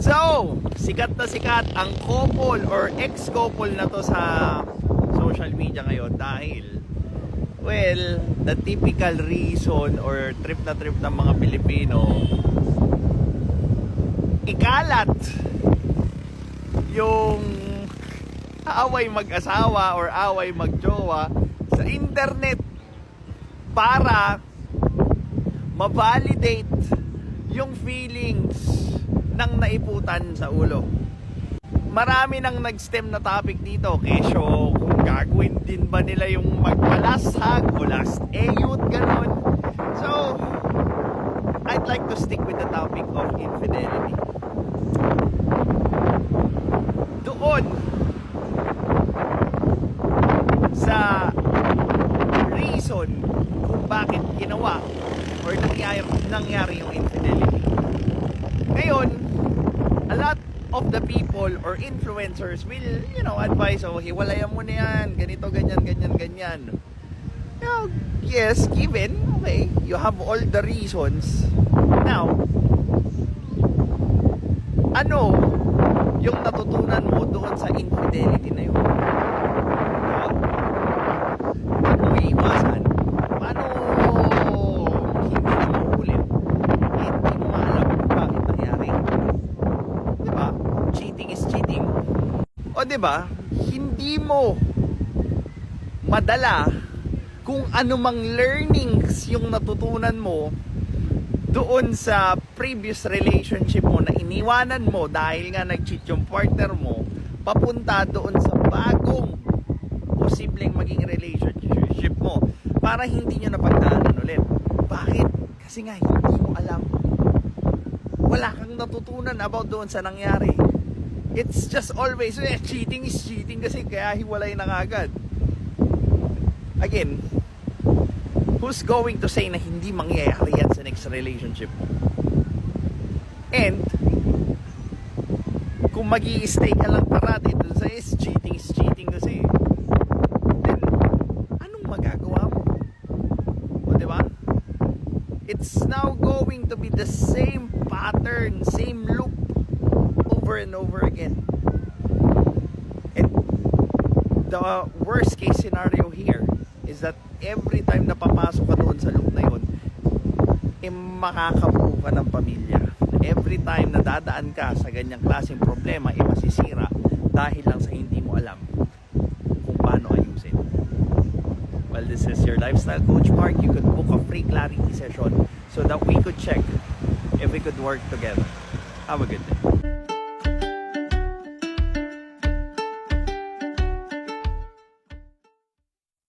So, sikat na sikat ang couple or ex-couple na to sa social media ngayon dahil, well, the typical reason or trip na trip ng mga Pilipino, ikalat yung away mag-asawa or away mag-jowa sa internet para ma-validate yung feelings ng naiputan sa ulo. Marami nang nag-stem na topic dito. Kesyo, kung gagawin din ba nila yung magpa-last hug o last ayut, ganon. So, I'd like to stick with the topic of infidelity. Doon sa reason kung bakit ginawa or nangyari yung infidelity. Ngayon, a lot of the people or influencers will, advise, hiwalayan mo na yan, ganito, ganyan, ganyan, ganyan. Now, yes, given, okay, you have all the reasons. Now, ano yung natutunan mo doon sa infidelity na yun? Paano mo iiwasan? Paano hindi na maulit? Hindi mo maalam kung bakit nangyari. Diba? Cheating is cheating. O diba? Hindi mo madala kung anumang learnings yung natutunan mo doon sa previous relationship mo na iniwanan mo dahil nga nag-cheat yung partner mo, papunta doon sa bagong posibleng maging relationship mo para hindi nyo napagdaanan ulit. Bakit? Kasi nga hindi mo alam. Wala kang natutunan about doon sa nangyari. It's just always, cheating is cheating kasi kaya hiwalay na agad. Again, who's going to say na hindi mangyayari yan sa next relationship mo? And kung mag-i-stay ka lang parati dun sa is cheating kasi, then anong magagawa mo? O diba? It's now going to be the same pattern, same loop over and over again. And the worst case scenario here is that every time na papasok ka doon sa loop na yun, makakabuo ka ng pamilya. Every time na dadaan ka sa ganyang klaseng problema, masisira dahil lang sa hindi mo alam kung paano ayusin. Well, this is your lifestyle coach Mark. You could book a free clarity session so that we could check if we could work together. Have a good day.